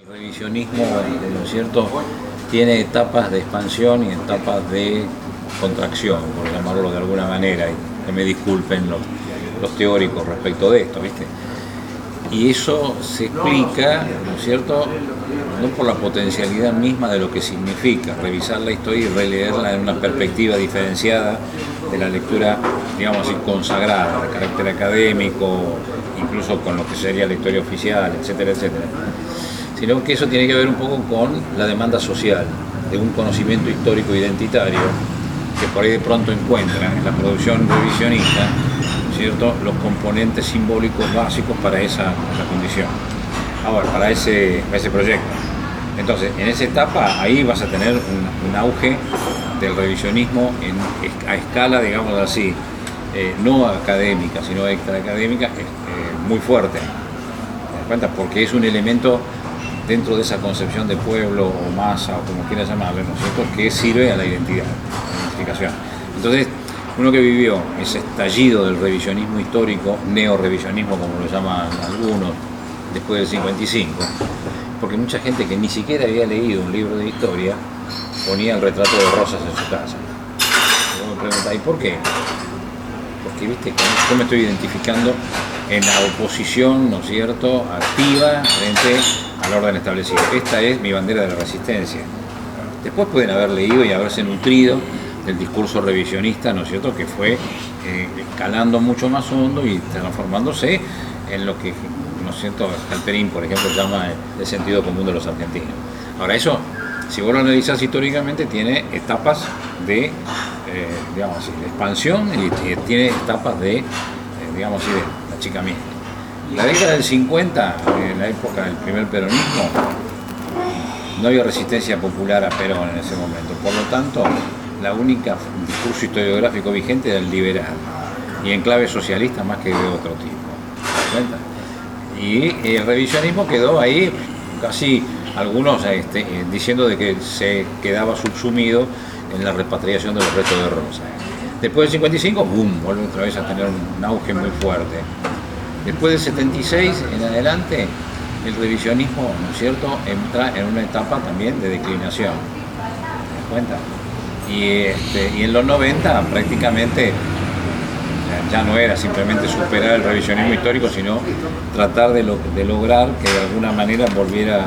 El revisionismo, ¿no es cierto?, tiene etapas de expansión y etapas de contracción, por llamarlo de alguna manera, y que me disculpen los teóricos respecto de esto, ¿viste? Y eso se explica, ¿no es cierto?, no por la potencialidad misma de lo que significa revisar la historia y releerla en una perspectiva diferenciada de la lectura, digamos así, consagrada, de carácter académico, incluso con lo que sería la historia oficial, etcétera, etcétera, sino que eso tiene que ver un poco con la demanda social de un conocimiento histórico identitario que por ahí de pronto encuentra en la producción revisionista, ¿cierto?, los componentes simbólicos básicos para esa condición, ahora, para ese proyecto. Entonces, en esa etapa, ahí vas a tener un auge del revisionismo a escala, digamos así, no académica, sino extraacadémica, muy fuerte. ¿Te das cuenta? Porque es un elemento dentro de esa concepción de pueblo o masa, o como quieras llamarle, ¿no es cierto?, que sirve a la identidad, a la identificación. Entonces, uno que vivió ese estallido del revisionismo histórico, neorrevisionismo como lo llaman algunos, después del 55, porque mucha gente que ni siquiera había leído un libro de historia ponía el retrato de Rosas en su casa. Y vos me preguntás, ¿y por qué? Porque, viste, yo me estoy identificando en la oposición, ¿no es cierto?, activa frente al orden establecido. Esta es mi bandera de la resistencia. Después pueden haber leído y haberse nutrido del discurso revisionista, ¿no es cierto?, que fue escalando mucho más hondo y transformándose en lo que, ¿no es cierto?, Halperin, por ejemplo, llama el sentido común de los argentinos. Ahora, eso, si vos lo analizás históricamente, tiene etapas de, digamos así, de expansión y tiene etapas de, digamos así, de achicamiento. La década del 50, en la época del primer peronismo, no había resistencia popular a Perón en ese momento. Por lo tanto, la única discurso historiográfico vigente era el liberal, y en clave socialista más que de otro tipo. ¿Te das cuenta? Y el revisionismo quedó ahí, casi algunos diciendo de que se quedaba subsumido en la repatriación de los restos de Rosa. Después del 55, ¡boom!, vuelve otra vez a tener un auge muy fuerte. Después del 76 en adelante, el revisionismo, ¿no es cierto?, entra en una etapa también de declinación. ¿Te das cuenta? Y en los 90 prácticamente ya no era simplemente superar el revisionismo histórico, sino tratar de lograr que de alguna manera volviera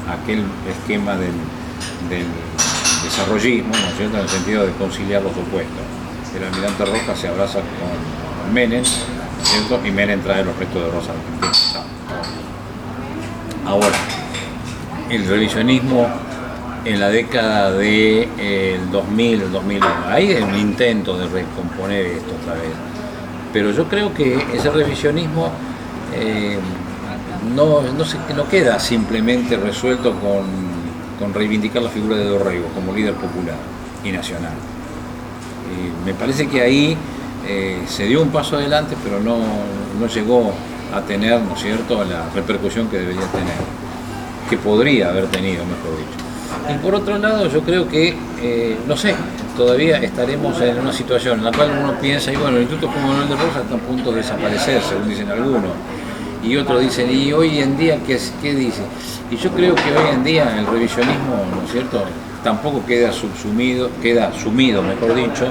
a aquel esquema del desarrollismo, ¿no es cierto?, en el sentido de conciliar los opuestos. El almirante Rojas se abraza con Menem, ¿cierto?, y Menem trae los restos de Rosa Argentina. Ahora, el revisionismo en la década del 2000, el 2001, hay un intento de recomponer esto otra vez, pero yo creo que ese revisionismo no queda simplemente resuelto con reivindicar la figura de Dorrego como líder popular y nacional. Me parece que ahí se dio un paso adelante, pero no llegó a tener, ¿no es cierto?, la repercusión que debería tener, que podría haber tenido, mejor dicho. Y por otro lado, yo creo que, no sé, todavía estaremos en una situación en la cual uno piensa, y bueno, el Instituto Manuel de Rosas está a punto de desaparecer, según dicen algunos, y otros dicen, ¿y hoy en día qué dice? Y yo creo que hoy en día el revisionismo, ¿no es cierto?, tampoco queda sumido, mejor dicho,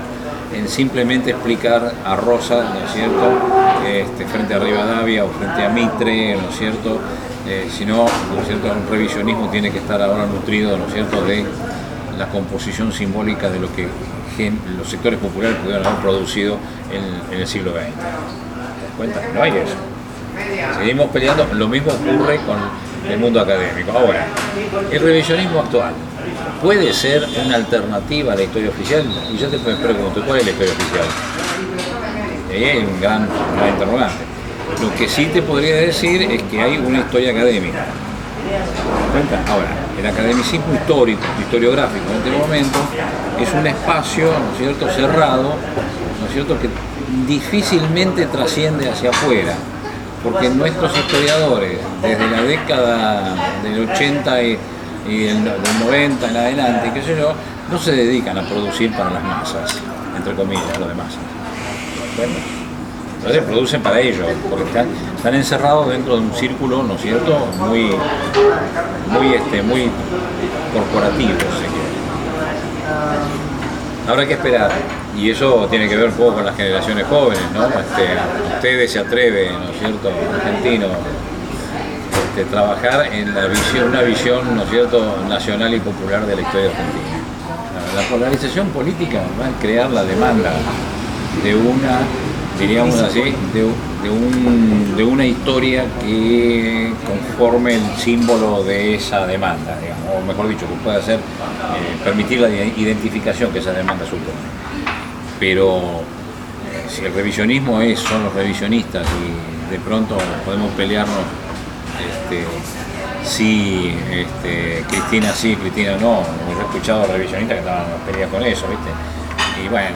en simplemente explicar a Rosas, ¿no es cierto?, frente a Rivadavia o frente a Mitre, ¿no es cierto?, sino, ¿no es cierto?, un revisionismo tiene que estar ahora nutrido, ¿no es cierto?, de la composición simbólica de lo que los sectores populares pudieron haber producido en el siglo XX. ¿Te das cuenta? No hay eso. Seguimos peleando, lo mismo ocurre con el mundo académico. Ahora, el revisionismo actual puede ser una alternativa a la historia oficial, y yo te pregunto, ¿cuál es la historia oficial? Ahí hay un gran interrogante. Lo que sí te podría decir es que hay una historia académica. ¿Te das cuenta? Ahora, el academicismo histórico, historiográfico en este momento, es un espacio, ¿no es cierto?, cerrado, ¿no es cierto?, que difícilmente trasciende hacia afuera, porque nuestros historiadores, desde la década del 80 y del 90 en adelante, qué sé yo, no se dedican a producir para las masas, entre comillas, lo de masas. ¿Entiendes? Entonces producen para ellos, porque están encerrados dentro de un círculo, ¿no es cierto?, muy corporativo, se quiere. Habrá que esperar, y eso tiene que ver un poco con las generaciones jóvenes, ¿no? Ustedes se atreven, ¿no es cierto?, argentinos, trabajar en una visión, ¿no es cierto?, nacional y popular de la historia argentina. La polarización política va a crear la demanda de una, diríamos así, de una historia que conforme el símbolo de esa demanda, digamos, o mejor dicho, que pueda ser permitir la identificación que esa demanda supone. Pero si el revisionismo son los revisionistas y de pronto podemos pelearnos si Cristina sí, Cristina no, he escuchado revisionistas que estaban peleados con eso, ¿viste? Y bueno,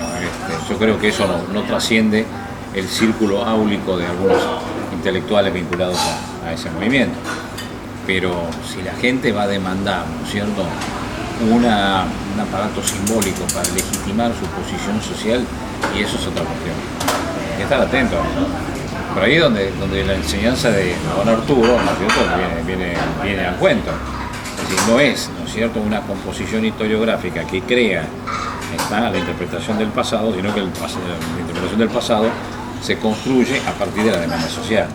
yo creo que eso no trasciende el círculo áulico de algunos intelectuales vinculados a ese movimiento. Pero si la gente va a demandar, ¿no es cierto?, un aparato simbólico para legitimar su posición social, y eso es otra cuestión. Hay que estar atento, ¿no? Por ahí donde la enseñanza de don Arturo, ¿no es cierto?, viene al cuento. Es decir, no es cierto?, una composición historiográfica que crea la interpretación del pasado, sino que la interpretación del pasado se construye a partir de la demanda social.